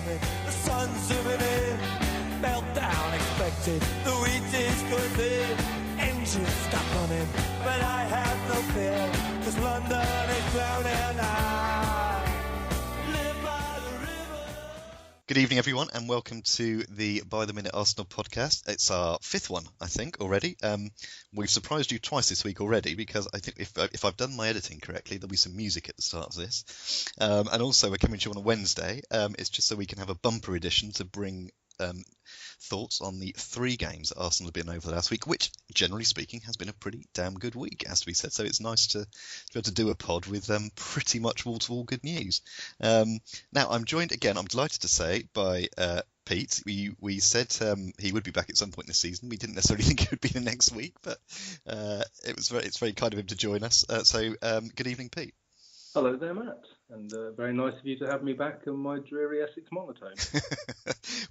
coming, the sun's zooming in, meltdown expected, the wheat is good, engines stuck on him, but I have no fear, 'cause London is drowning and I live by the river. Good evening, everyone, and welcome to the By the Minute Arsenal podcast. It's our fifth one, I think, already. We've surprised you twice this week already, because I think if I've done my editing correctly, there'll be some music at the start of this. And also, we're coming to you on a Wednesday. It's just so we can have a bumper edition to bring thoughts on the three games that Arsenal have been over the last week, which, generally speaking, has been a pretty damn good week, has to be said. So it's nice to be able to do a pod with pretty much wall-to-wall good news. Now, I'm joined again, I'm delighted to say, by Pete. We said he would be back at some point this season. We didn't necessarily think it would be the next week, but it's very kind of him to join us. So good evening, Pete. Hello there, Matt, and very nice of you to have me back on my dreary Essex monotone.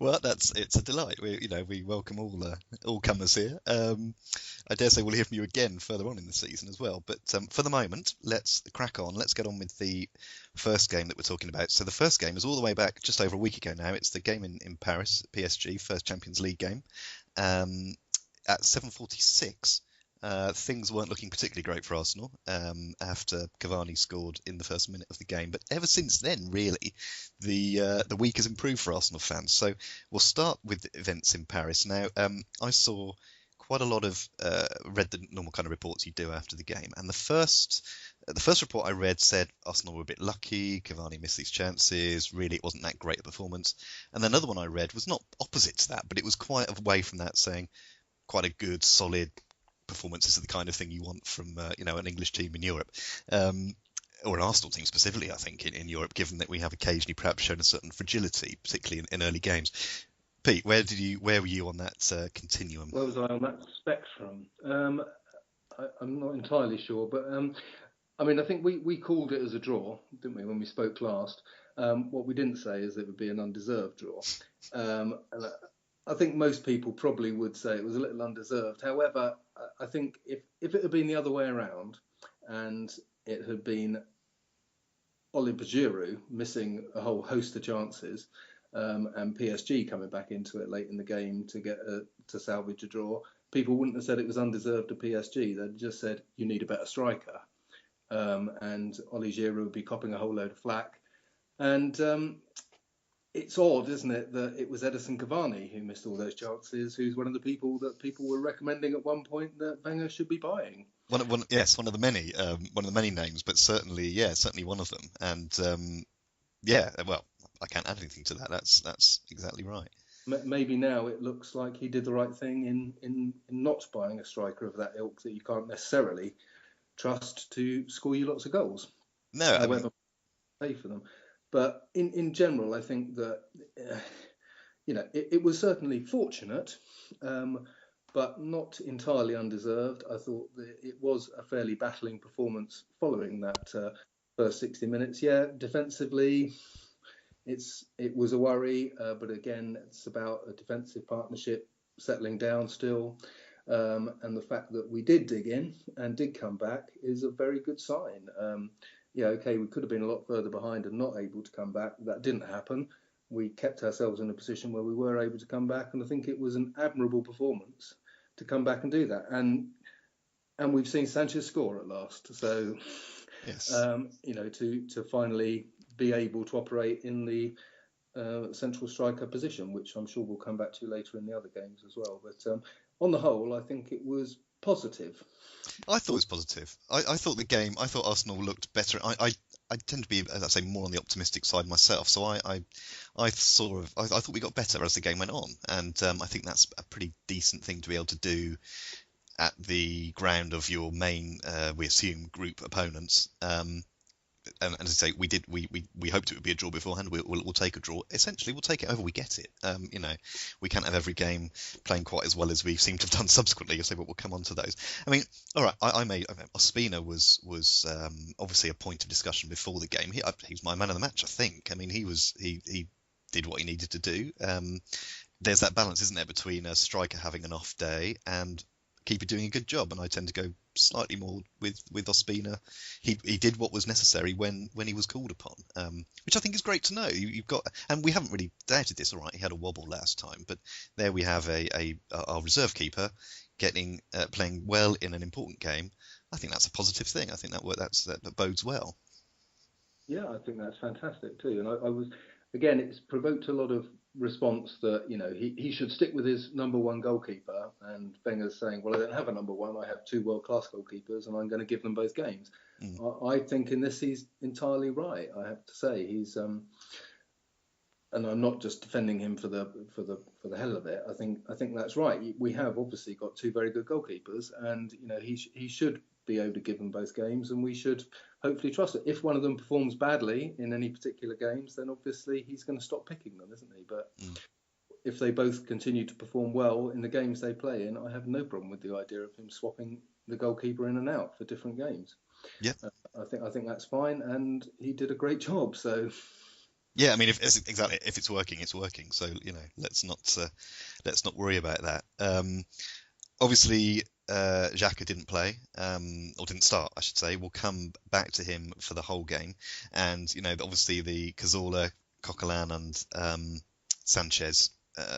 Well, it's a delight. We welcome all comers here. I dare say we'll hear from you again further on in the season as well. But for the moment, let's crack on. Let's get on with the first game that we're talking about. So the first game is all the way back just over a week ago now. It's the game in Paris, PSG, first Champions League game. At 7:46. Things weren't looking particularly great for Arsenal after Cavani scored in the first minute of the game. But ever since then, really, the week has improved for Arsenal fans. So we'll start with the events in Paris. Now, I saw quite a lot of read the normal kind of reports you do after the game, and the first report I read said Arsenal were a bit lucky, Cavani missed these chances, really it wasn't that great a performance. And then another one I read was not opposite to that, but it was quite away from that, saying quite a good, solid performances are the kind of thing you want from an English team in Europe, or an Arsenal team specifically, I think, in Europe, given that we have occasionally perhaps shown a certain fragility, particularly in early games. Pete, where were you on that continuum? Where was I on that spectrum? I'm not entirely sure, but I think we called it as a draw, didn't we, when we spoke last? What we didn't say is it would be an undeserved draw. And I think most people probably would say it was a little undeserved. However, I think if it had been the other way around and it had been Oliver Giroud missing a whole host of chances and PSG coming back into it late in the game to salvage a draw, people wouldn't have said it was undeserved to PSG. They'd just said you need a better striker. And Oli Giroud would be copping a whole load of flack. And it's odd, isn't it, that it was Edison Cavani who missed all those chances, who's one of the people that people were recommending at one point that Wenger should be buying. One of the many names, but certainly one of them. And well, I can't add anything to that. That's exactly right. Maybe now it looks like he did the right thing in not buying a striker of that ilk that you can't necessarily trust to score you lots of goals. No, however, pay for them. But in general, I think that, it was certainly fortunate, but not entirely undeserved. I thought that it was a fairly battling performance following that first 60 minutes. Yeah, defensively, it was a worry, but again, it's about a defensive partnership settling down still. And the fact that we did dig in and did come back is a very good sign. We could have been a lot further behind and not able to come back. That didn't happen. We kept ourselves in a position where we were able to come back, and I think it was an admirable performance to come back and do that. And we've seen Sanchez score at last. So, yes. To finally be able to operate in the central striker position, which I'm sure we'll come back to later in the other games as well. But on the whole, I think it was positive. I thought it was positive. I thought Arsenal looked better. I tend to be, as I say, more on the optimistic side myself. So I thought we got better as the game went on, and I think that's a pretty decent thing to be able to do at the ground of your main, we assume, group opponents. And as I say, we hoped it would be a draw beforehand. We'll take a draw. Essentially, we'll take it over we get it. We can't have every game playing quite as well as we seem to have done subsequently. You'll say, but we'll come on to those. I mean, all right. Ospina was obviously a point of discussion before the game. He was my man of the match, I think. I mean, he did what he needed to do. There's that balance, isn't there, between a striker having an off day and keeper doing a good job, and I tend to go slightly more with Ospina. He did what was necessary when he was called upon, which I think is great to know. You've got, and we haven't really doubted this. All right, he had a wobble last time, but there we have our reserve keeper playing well in an important game. I think that's a positive thing. I think that bodes well. Yeah, I think that's fantastic too. And I was, again, it's provoked a lot of response that, he should stick with his number one goalkeeper. And Wenger's saying, well, I don't have a number one. I have two world-class goalkeepers and I'm going to give them both games. I think in this he's entirely right. I have to say he's, and I'm not just defending him for the hell of it. I think that's right. We have obviously got two very good goalkeepers, and he should be able to give them both games, and we should hopefully trust it. If one of them performs badly in any particular games, then obviously he's going to stop picking them, isn't he? But if they both continue to perform well in the games they play in, I have no problem with the idea of him swapping the goalkeeper in and out for different games. Yeah, I think that's fine, and he did a great job. So. Yeah, I mean, if it's working, it's working. So let's not worry about that. Obviously, Xhaka didn't play, or didn't start, I should say. We'll come back to him for the whole game, and obviously the Cazorla, Coquelin, and Sanchez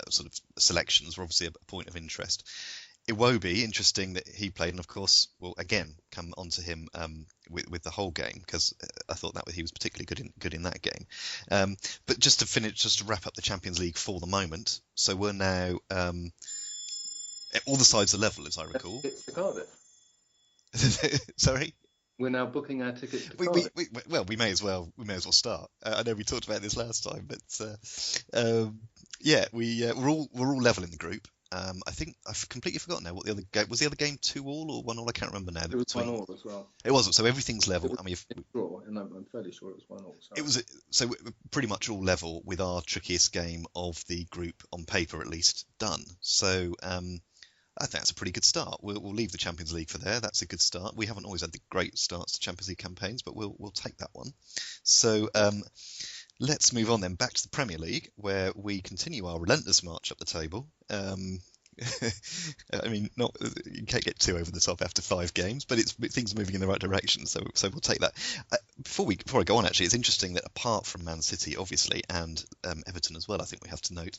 sort of selections were obviously a point of interest. Iwobi, interesting that he played, and of course, we'll again come onto him with the whole game, because I thought that he was particularly good in that game. But just to wrap up the Champions League for the moment. So we're now all the sides are level, as I recall. It's to Cardiff. Sorry. We're now booking our tickets to Cardiff. We may as well start. I know we talked about this last time, but we're all level in the group. I think I've completely forgotten now what the other game was. The other game 2-2 or 1-1? I can't remember now. It was 1-1 as well. It wasn't. So everything's level. I mean, I'm fairly sure it was 1-1. It was so pretty much all level, with our trickiest game of the group on paper at least done. So I think that's a pretty good start. We'll leave the Champions League for there. That's a good start. We haven't always had the great starts to Champions League campaigns, but we'll take that one. So. Let's move on then back to the Premier League, where we continue our relentless march up the table. I mean, you can't get too over the top after 5 games, but things are moving in the right direction, so we'll take that. Before I go on, actually, it's interesting that apart from Man City, obviously, and Everton as well, I think we have to note,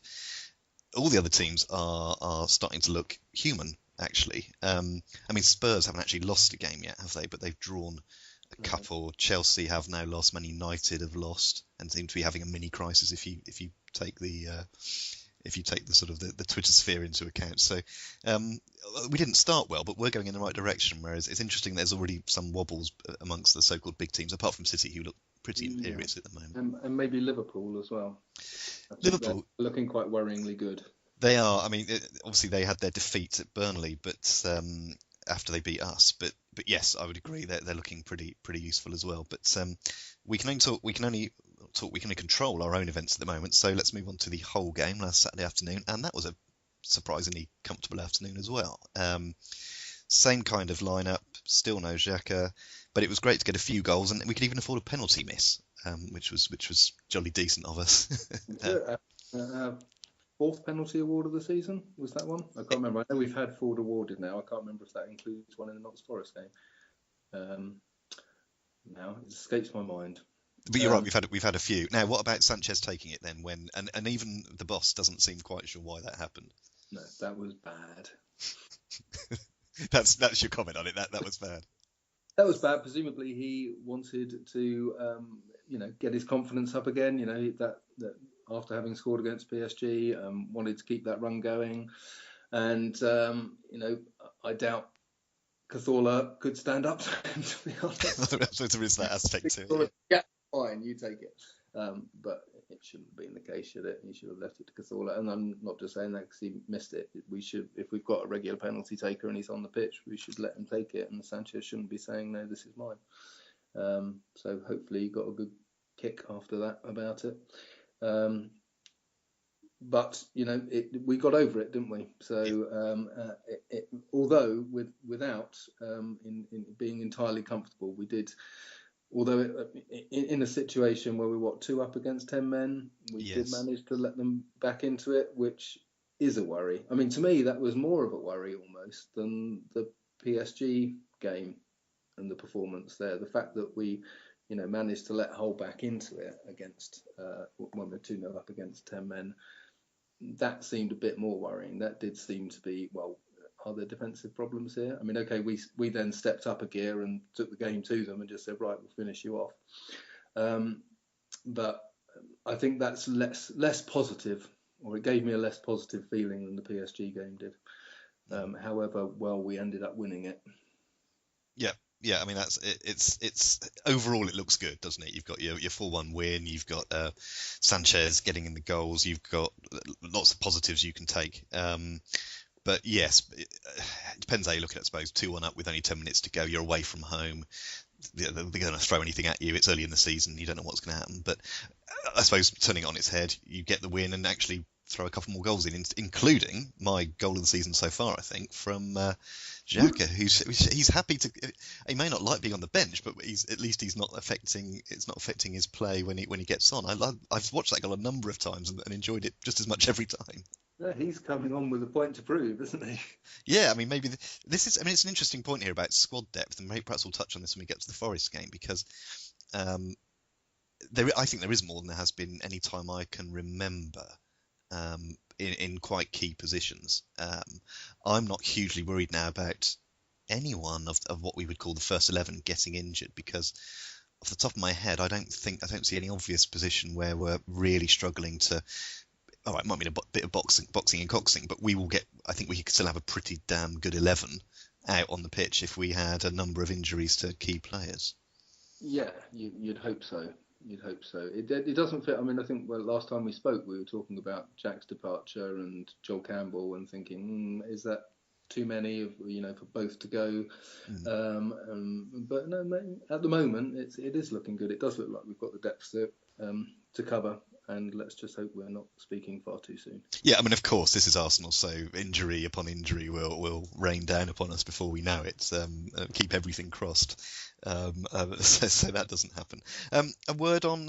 all the other teams are starting to look human, actually. I mean, Spurs haven't actually lost a game yet, have they? But they've drawn a couple. Chelsea have now lost. Man United have lost and seem to be having a mini crisis if you take the sort of the Twitter sphere into account. So we didn't start well, but we're going in the right direction. Whereas it's interesting there's already some wobbles amongst the so-called big teams, apart from City, who look pretty imperious at the moment, and maybe Liverpool as well. Liverpool looking quite worryingly good. They are. I mean, obviously they had their defeat at Burnley, but after they beat us, but yes, I would agree that they're looking pretty useful as well. But we can only control our own events at the moment. So let's move on to the whole game last Saturday afternoon, and that was a surprisingly comfortable afternoon as well. Same kind of lineup, still no Xhaka, but it was great to get a few goals, and we could even afford a penalty miss, which was jolly decent of us. Fourth penalty award of the season, was that one? I can't remember. I know we've had 4 awarded now. I can't remember if that includes one in the Notts Forest game. Now it escapes my mind. But you're right. We've had a few. Now, what about Sanchez taking it then? And even the boss doesn't seem quite sure why that happened. No, that was bad. That's your comment on it. That was bad. That was bad. Presumably, he wanted to get his confidence up again. That after having scored against PSG, wanted to keep that run going. And, I doubt Cazorla could stand up to him, to be honest. So there is that aspect to it. Yeah, fine, you take it. But it shouldn't have been the case, should it? He should have left it to Cazorla. And I'm not just saying that because he missed it. We should, if we've got a regular penalty taker and he's on the pitch, we should let him take it. And Sanchez shouldn't be saying, no, this is mine. So hopefully he got a good kick after that about it. But we got over it, didn't we? So although without in being entirely comfortable, we did. Although in a situation where we were 2 up against 10 men, we did manage to let them back into it, which is a worry. I mean, to me, that was more of a worry almost than the PSG game and the performance there. The fact that we, managed to let Hull back into it against when we're 2-0 up against 10 men, that seemed a bit more worrying. That did seem to be, well, are there defensive problems here? I mean, okay, we then stepped up a gear and took the game to them and just said, right, we'll finish you off. But I think that's less positive, or it gave me a less positive feeling than the PSG game did. However, well, we ended up winning it. Yeah. I mean, it's overall it looks good, doesn't it? You've got your 4-1 win. You've got Sanchez getting in the goals. You've got lots of positives you can take. But yes, it depends how you look at it, I suppose. 2-1 up with only 10 minutes to go. You're away from home. They're going to throw anything at you. It's early in the season. You don't know what's going to happen. But I suppose turning it on its head, you get the win and actually throw a couple more goals in, including my goal of the season so far, I think, from Xhaka, he's happy to. He may not like being on the bench, but it's not affecting his play when he gets on. I've watched that goal a number of times and enjoyed it just as much every time. Yeah, he's coming on with a point to prove, isn't he? Yeah, I mean, maybe this is. I mean, it's an interesting point here about squad depth, and maybe perhaps we'll touch on this when we get to the Forest game, because I think there is more than there has been any time I can remember in quite key positions. I'm not hugely worried now about anyone of what we would call the first 11 getting injured, because off the top of my head, I don't see any obvious position where we're really struggling to. All right, it might mean a bit of boxing and coxing, but I think we could still have a pretty damn good 11 out on the pitch if we had a number of injuries to key players. Yeah, you'd hope so. It doesn't fit. I mean, I think last time we spoke, we were talking about Jack's departure and Joel Campbell, and thinking, is that too many for both to go? But no, at the moment, it is looking good. It does look like we've got the depth to cover. And let's just hope we're not speaking far too soon. Yeah, I mean, of course, this is Arsenal, so injury upon injury will rain down upon us before we know it. Keep everything crossed, so that doesn't happen. A word on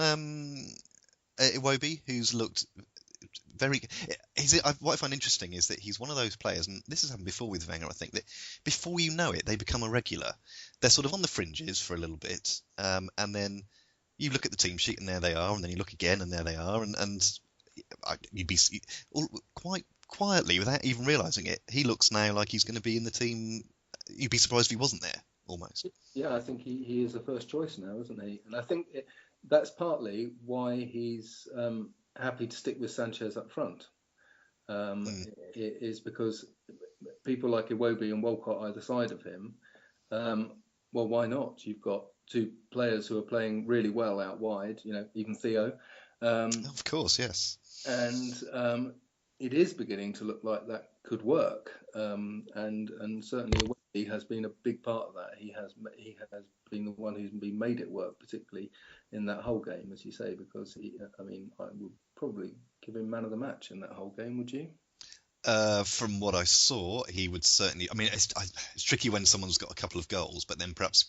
Iwobi, who's looked very. What I find interesting is that he's one of those players, and this has happened before with Wenger, I think, that before you know it, they become a regular. They're sort of on the fringes for a little bit, and then you look at the team sheet and there they are, and then you look again and there they are, and you'd be quite quietly, without even realising it, he looks now like he's going to be in the team. You'd be surprised if he wasn't there, almost. Yeah, I think he is a first choice now, isn't he? And I think that's partly why he's happy to stick with Sanchez up front. It is because people like Iwobi and Walcott either side of him, well, why not? You've got two players who are playing really well out wide, even Theo. Of course, yes. And it is beginning to look like that could work. And certainly he has been a big part of that. He has been the one who's been made it work, particularly in that whole game, as you say, because I would probably give him man of the match in that whole game, would you? From what I saw, he would certainly. I mean, it's tricky when someone's got a couple of goals, but then perhaps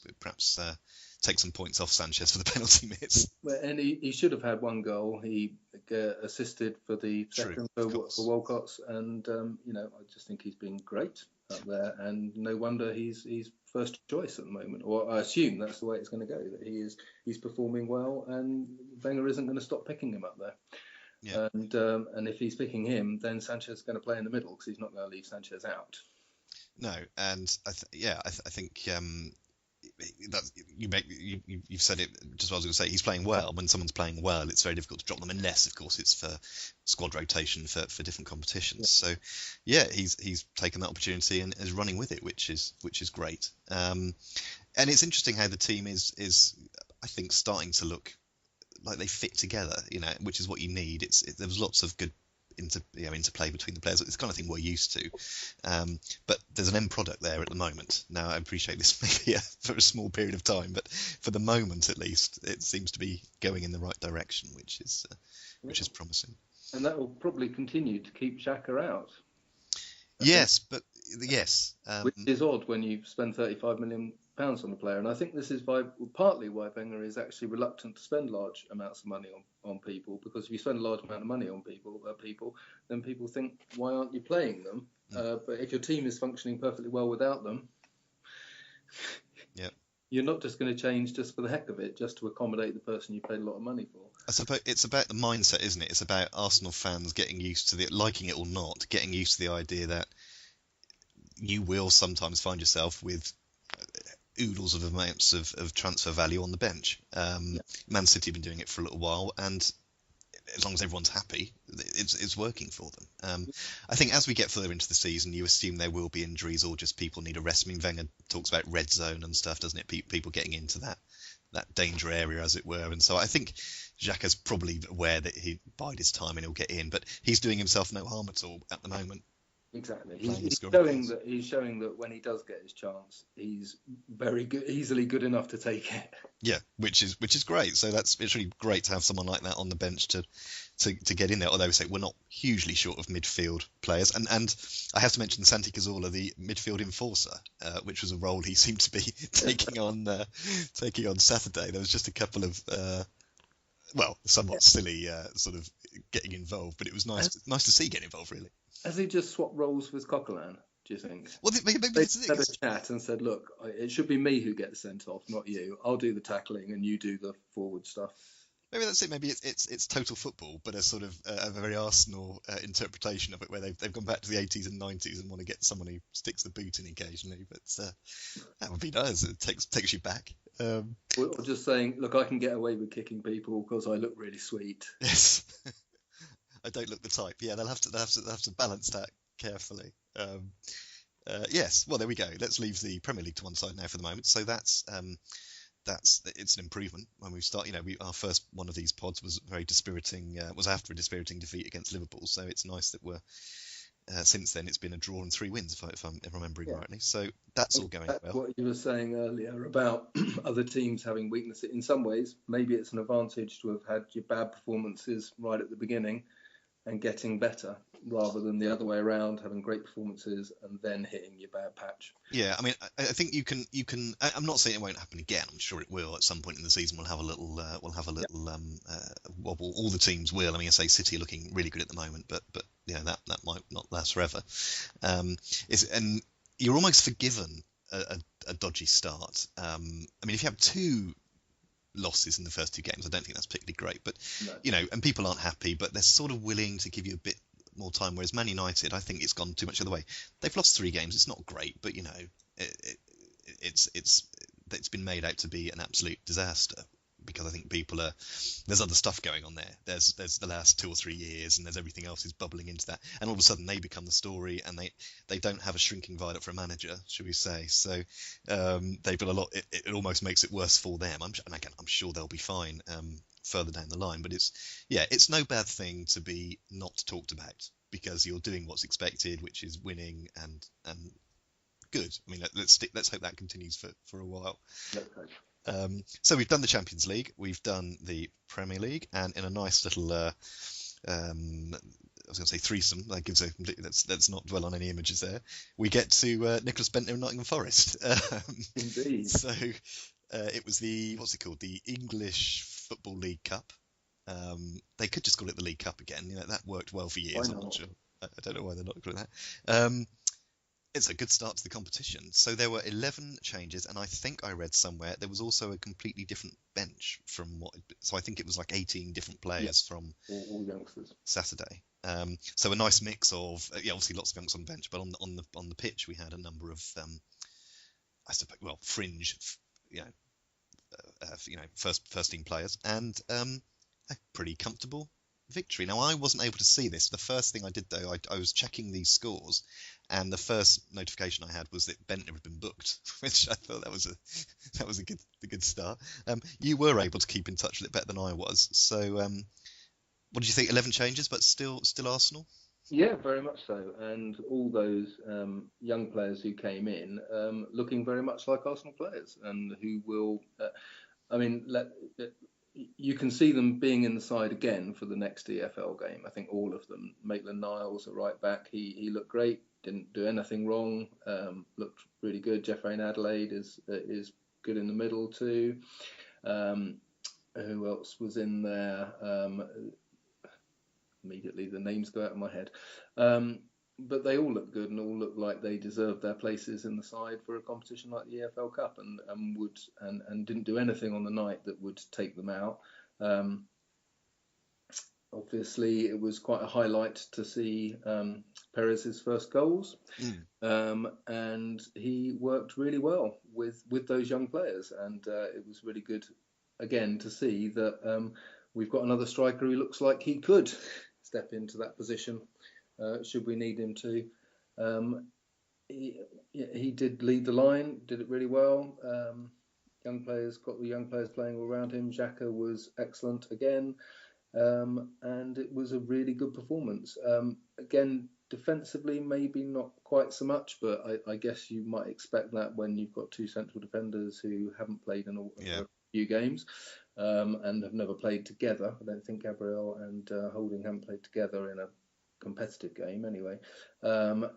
take some points off Sanchez for the penalty miss. And he should have had one goal. He assisted for the second for Walcott's, and I just think he's been great up there, and no wonder he's first choice at the moment. Or I assume that's the way it's going to go. That he's performing well, and Wenger isn't going to stop picking him up there. Yeah. And if he's picking him, then Sanchez is going to play in the middle because he's not going to leave Sanchez out. No, and I think that you've said it just what I was going to say. He's playing well. When someone's playing well, it's very difficult to drop them, unless, of course, it's for squad rotation for different competitions. Yeah. So, yeah, he's taken that opportunity and is running with it, which is great. And it's interesting how the team is I think starting to look like they fit together, which is what you need. There was lots of good interplay between the players. It's the kind of thing we're used to. But there's an end product there at the moment. Now, I appreciate this may be for a small period of time, but for the moment at least, it seems to be going in the right direction, which is promising. And that will probably continue to keep Xhaka out. Yes. Which is odd when you spend £35 million on a player, and I think this is partly why Wenger is actually reluctant to spend large amounts of money on people, because if you spend a large amount of money on people, then people think, why aren't you playing them? But if your team is functioning perfectly well without them, Yeah. You're not just going to change just for the heck of it, just to accommodate the person you paid a lot of money for. I suppose it's about the mindset, isn't it? It's about Arsenal fans getting used to liking it or not, getting used to the idea that you will sometimes find yourself with oodles of amounts of transfer value on the bench. Man City have been doing it for a little while, and as long as everyone's happy, it's working for them. I think as we get further into the season, you assume there will be injuries or just people need a rest. I mean, Wenger talks about red zone and stuff, doesn't it? People getting into that danger area, as it were. And so I think Xhaka's probably aware that he bide his time and he'll get in, but he's doing himself no harm at all at the moment. Exactly. He's showing that when he does get his chance, he's very good, easily good enough to take it. Yeah, which is great. So it's really great to have someone like that on the bench to get in there. Although we say we're not hugely short of midfield players, and I have to mention Santi Cazorla, the midfield enforcer, which was a role he seemed to be taking on Saturday. There was just a couple of somewhat silly sort of getting involved, but it was nice to see getting involved, really. Has he just swapped roles with Coquelin, do you think? Well, maybe they had a chat and said, look, it should be me who gets sent off, not you. I'll do the tackling and you do the forward stuff. Maybe that's it. Maybe it's total football, but a sort of a very Arsenal interpretation of it, where they've gone back to the 80s and 90s and want to get someone who sticks the boot in occasionally. But that would be nice. It takes you back. Or just saying, look, I can get away with kicking people because I look really sweet. Yes. I don't look the type. Yeah, they'll have to balance that carefully. Yes. Well, there we go. Let's leave the Premier League to one side now for the moment. So it's an improvement when we start. Our first one of these pods was very dispiriting. Was after a dispiriting defeat against Liverpool. So it's nice that we're since then it's been a draw and 3 wins, if I'm remembering rightly. So that's all going well. What you were saying earlier about other teams having weaknesses. In some ways, maybe it's an advantage to have had your bad performances right at the beginning and getting better, rather than the other way around, having great performances and then hitting your bad patch. Yeah, I mean, I think you can. I'm not saying it won't happen again. I'm sure it will at some point in the season. We'll have a little wobble. All the teams will. I mean, I say City are looking really good at the moment, but that might not last forever. And you're almost forgiven a dodgy start. I mean, if you have 2 losses in the first 2 games, I don't think that's particularly great, but no. And people aren't happy, but they're sort of willing to give you a bit more time, whereas Man United, I think it's gone too much the other way. They've lost 3 games. It's not great, but it's been made out to be an absolute disaster, because I think there's other stuff going on there. There's the last 2 or 3 years, and there's everything else is bubbling into that, and all of a sudden they become the story, and they don't have a shrinking violet for a manager, should we say? So they've got a lot. It almost makes it worse for them. I'm sure they'll be fine further down the line, but it's no bad thing to be not talked about, because you're doing what's expected, which is winning and good. I mean, let's hope that continues for a while. Okay. So we've done the Champions League, we've done the Premier League, and in a nice little, I was going to say threesome. That gives a completely. Let's not dwell on any images there. We get to Nicholas Bentner and Nottingham Forest. Indeed. So it was what's it called? The English Football League Cup. They could just call it the League Cup again. That worked well for years. I'm not sure. I don't know why they're not calling it that. It's a good start to the competition. So there were 11 changes, and I think I read somewhere there was also a completely different bench from so I think it was like 18 different players from all youngsters Saturday. So a nice mix of obviously lots of youngsters on the bench, but on the pitch we had a number of I suppose fringe first team players, and a pretty comfortable victory. Now, I wasn't able to see this. The first thing I did, though, I was checking these scores, and the first notification I had was that Bentner had been booked, which I thought that was a good start. You were able to keep in touch with it better than I was. So, what did you think? 11 changes, but still Arsenal? Yeah, very much so. And all those young players who came in looking very much like Arsenal players, and who will. You can see them being in the side again for the next EFL game. I think all of them. Maitland-Niles, a right back, he looked great. Didn't do anything wrong. Looked really good. Jeffrey Adelaide is good in the middle too. Who else was in there? Immediately the names go out of my head. but they all look good and all look like they deserve their places in the side for a competition like the EFL Cup, and didn't do anything on the night that would take them out. Obviously, it was quite a highlight to see Perez's first goals, and he worked really well with those young players, and it was really good again to see that we've got another striker who looks like he could step into that position should we need him to. He did lead the line, did it really well. Young players got the young players playing all around him. Xhaka was excellent again. And it was a really good performance. Again, defensively, maybe not quite so much, but I guess you might expect that when you've got two central defenders who haven't played in a few games and have never played together. I don't think Gabriel and Holding haven't played together in a competitive game anyway. So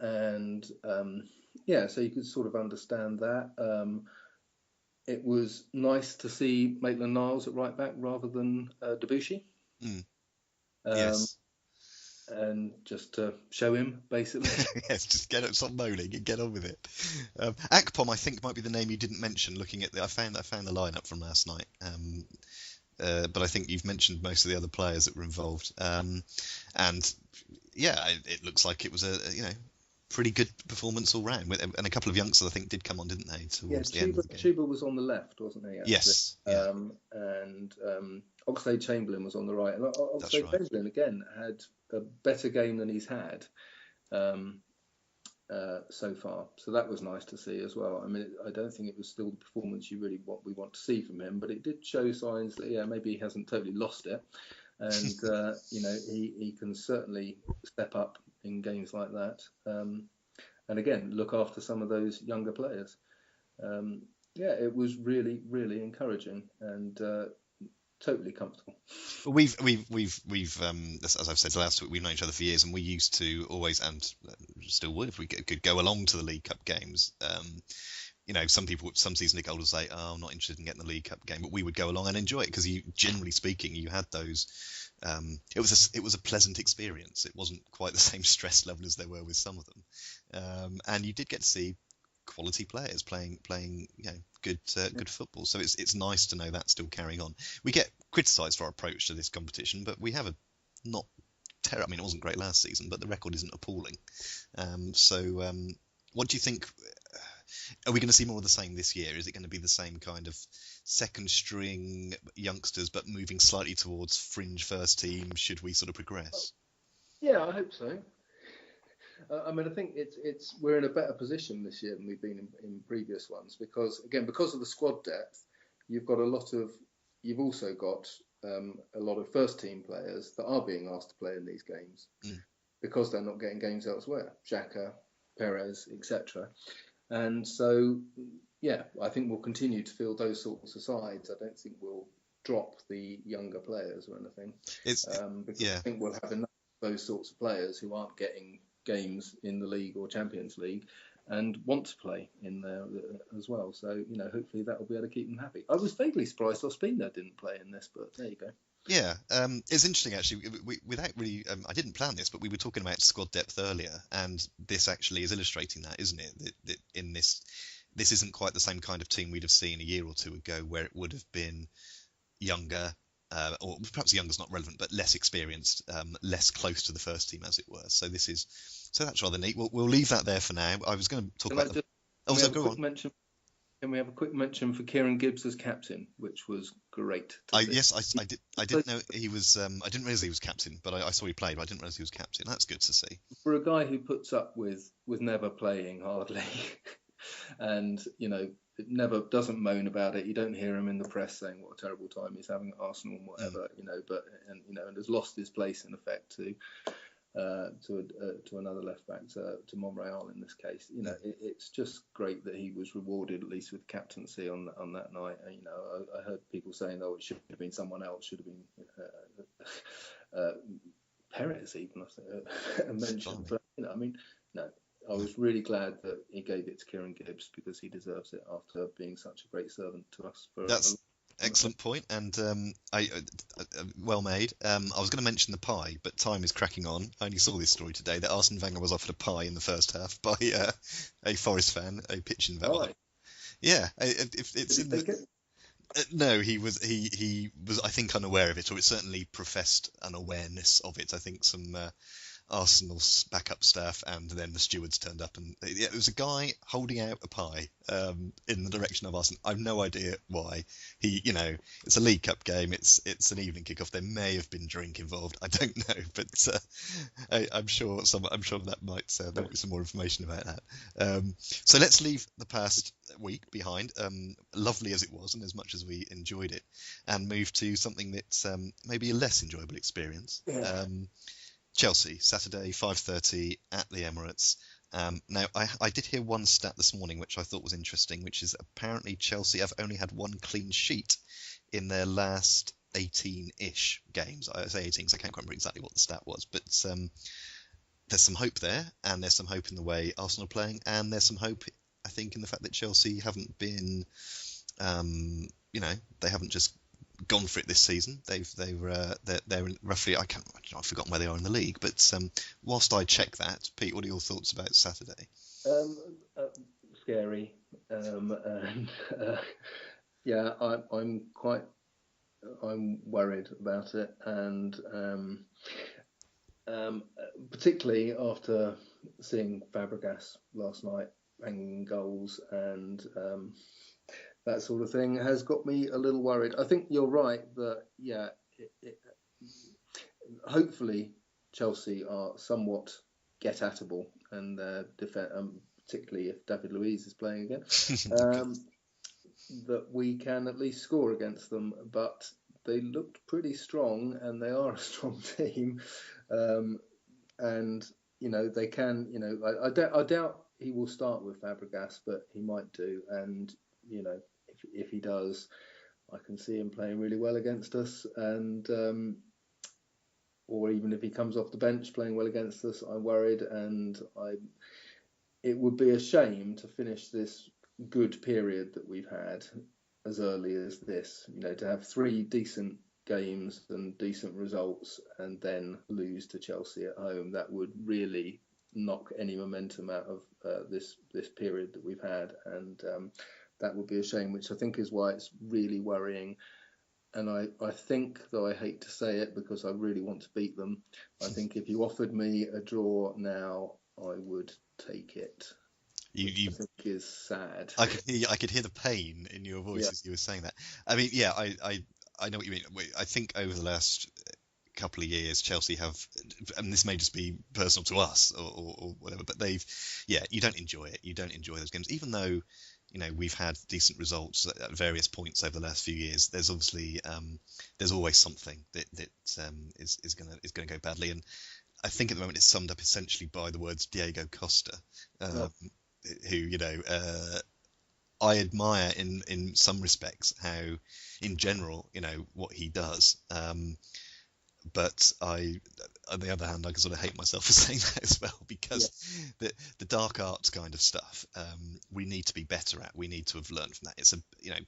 you could sort of understand that. It was nice to see Maitland-Niles at right back rather than Debussy. Yes. And just to show him, basically. Yes, just stop moaning and get on with it. Akpom, I think, might be the name you didn't mention. Looking at I found the lineup from last night, but I think you've mentioned most of the other players that were involved. It looks like it was a pretty good performance all round. And a couple of youngsters, I think, did come on, didn't they? Towards the end of the game. Chuba was on the left, wasn't he? Actually? Yes. And Oxlade-Chamberlain was on the right. And Oxlade-Chamberlain, again, had a better game than he's had so far. So that was nice to see as well. I mean, I don't think it was still the performance we want to see from him, but it did show signs that, maybe he hasn't totally lost it. And, he can certainly step up in games like that. And again, look after some of those younger players. It was really, really encouraging and totally comfortable. Well, we've as I've said last week, we've known each other for years, and we used to always, and still would if we could go along to the League Cup games. Some season ticket holders say, "Oh, I'm not interested in getting the League Cup game," but we would go along and enjoy it because, generally speaking, you had those. It was a pleasant experience. It wasn't quite the same stress level as there were with some of them, and you did get to see quality players playing good football. So it's nice to know that's still carrying on. We get criticised for our approach to this competition, but we have a not terrible. I mean, it wasn't great last season, but the record isn't appalling. What do you think? Are we going to see more of the same this year? Is it going to be the same kind of second string youngsters, but moving slightly towards fringe first team? Should we sort of progress? Yeah, I hope so. I think we're in a better position this year than we've been in previous ones because of the squad depth, you've also got a lot of first team players that are being asked to play in these games because they're not getting games elsewhere. Xhaka, Perez, etc. And so, I think we'll continue to field those sorts of sides. I don't think we'll drop the younger players or anything. I think we'll have enough of those sorts of players who aren't getting games in the league or Champions League and want to play in there as well. So, hopefully that will be able to keep them happy. I was vaguely surprised Ospina didn't play in this, but there you go. Yeah, it's interesting actually. Without really, I didn't plan this, but we were talking about squad depth earlier, and this actually is illustrating that, isn't it? That in this isn't quite the same kind of team we'd have seen a year or two ago, where it would have been younger, or perhaps younger's not relevant, but less experienced, less close to the first team, as it were. So that's rather neat. We'll leave that there for now. I was going to talk about. Go on. Can we have a quick mention for Kieran Gibbs as captain, which was great. Yes, I did. I didn't know he was. I didn't realise he was captain, but I saw he played. But I didn't realise he was captain. That's good to see. For a guy who puts up with never playing hardly, and never doesn't moan about it. You don't hear him in the press saying what a terrible time he's having at Arsenal and whatever. And has lost his place in effect to another left back, to Monreal in this case. It's just great that he was rewarded at least with captaincy on that night. I heard people saying, "Oh, it should have been someone else. Should have been Perez even." I mentioned, but no. I was really glad that he gave it to Kieran Gibbs because he deserves it after being such a great servant to us. excellent point, and I well made. I was going to mention the pie, but time is cracking on. I only saw this story today that Arsene Wenger was offered a pie in the first half by a Forest fan, a pitching vet. Right. Yeah, if it's in the. No, he was I think unaware of it, or it certainly professed unawareness of it. I think some Arsenal's backup staff and then the stewards turned up, and it was a guy holding out a pie in the direction of Arsenal. I've no idea why. It's a League Cup game. It's an evening kickoff. There may have been drink involved. I don't know, but I'm sure that might there might be some more information about that. So let's leave the past week behind, lovely as it was, and as much as we enjoyed it, and move to something that's maybe a less enjoyable experience. Yeah. Chelsea, Saturday, 5:30 at the Emirates. Now, I did hear one stat this morning which I thought was interesting, which is apparently Chelsea have only had one clean sheet in their last 18-ish games. I say 18 because I can't quite remember exactly what the stat was, but there's some hope there, and there's some hope in the way Arsenal are playing, and there's some hope, I think, in the fact that Chelsea haven't been, they haven't just gone for it this season. They're roughly, I've forgotten where they are in the league, but whilst I check that, Pete, what are your thoughts about Saturday? Scary, I'm worried about it, and particularly after seeing Fabregas last night banging goals and that sort of thing has got me a little worried. I think you're right that, hopefully Chelsea are somewhat get-atable, and particularly if David Luiz is playing again, that we can at least score against them. But they looked pretty strong, and they are a strong team. And, they can, I doubt he will start with Fabregas, but he might do. And, if he does, I can see him playing really well against us, and or even if he comes off the bench playing well against us, I'm worried, and it would be a shame to finish this good period that we've had as early as this. To have 3 decent games and decent results and then lose to Chelsea at home, that would really knock any momentum out of this period that we've had, and that would be a shame, which I think is why it's really worrying. And I think, though I hate to say it because I really want to beat them, I think if you offered me a draw now, I would take it. I think is sad. I could hear the pain in your voice as you were saying that. I mean, I know what you mean. I think over the last couple of years, Chelsea have, and this may just be personal to us or whatever, but you don't enjoy it. You don't enjoy those games, even though we've had decent results at various points over the last few years. There's obviously there's always something that is going to go badly, and I think at the moment it's summed up essentially by the words Diego Costa, who I admire in some respects how, in general, what he does. But on the other hand, I can sort of hate myself for saying that as well, because the dark arts kind of stuff we need to be better at. We need to have learned from that. It's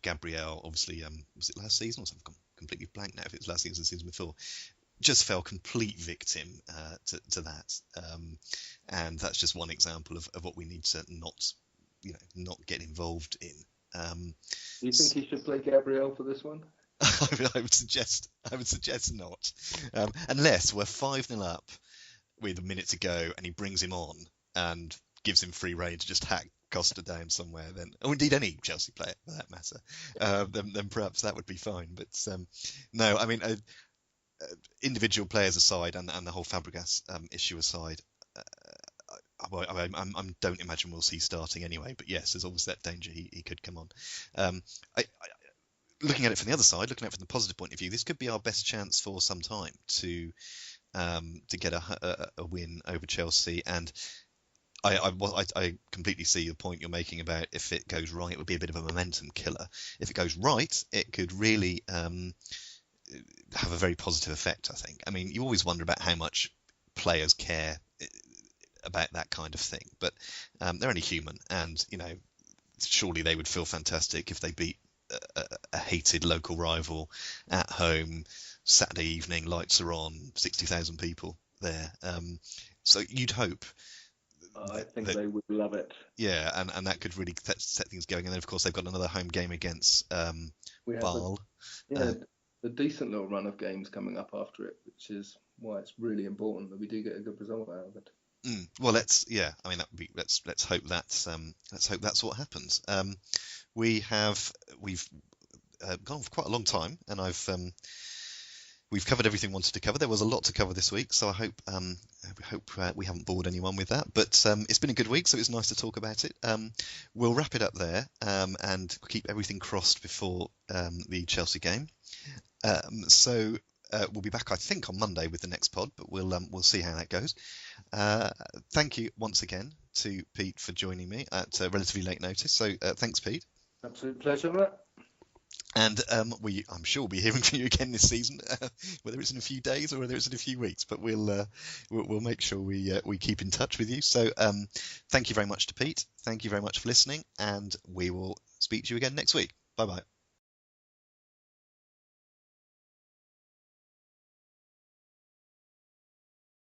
Gabriel, obviously, was it last season or something? I've gone completely blank now. If it was last season or the season before, just fell complete victim to that, and that's just one example of what we need to not get involved in. Do you think he should play Gabriel for this one? I would suggest not, unless we're 5-0 up with a minute to go and he brings him on and gives him free rein to just hack Costa down somewhere. Then, or indeed any Chelsea player for that matter, then perhaps that would be fine. But no, I mean, individual players aside, and the whole Fabregas issue aside, I don't imagine we'll see starting anyway. But yes, there's always that danger he could come on. Looking at it from the other side, looking at it from the positive point of view, this could be our best chance for some time to get a win over Chelsea. And I completely see the point you're making about if it goes wrong, it would be a bit of a momentum killer. If it goes right, it could really have a very positive effect, I think. I mean, you always wonder about how much players care about that kind of thing, but they're only human, and surely they would feel fantastic if they beat a hated local rival at home, Saturday evening, lights are on, 60,000 people there. So you'd hope. I think they would love it. Yeah, and that could really set things going. And then, of course, they've got another home game against Basel. A decent little run of games coming up after it, which is why it's really important that we do get a good result out of it. Well, that would be. Let's hope that's what happens. We've gone for quite a long time, and we've covered everything we wanted to cover. There was a lot to cover this week, so I hope we haven't bored anyone with that. But it's been a good week, so it's nice to talk about it. We'll wrap it up there and keep everything crossed before the Chelsea game. So we'll be back, I think, on Monday with the next pod, but we'll see how that goes. Thank you once again to Pete for joining me at relatively late notice. So thanks, Pete. Absolute pleasure, Matt. And I'm sure we'll be hearing from you again this season, whether it's in a few days or whether it's in a few weeks. But we'll make sure we keep in touch with you. So thank you very much to Pete. Thank you very much for listening, and we will speak to you again next week. Bye bye.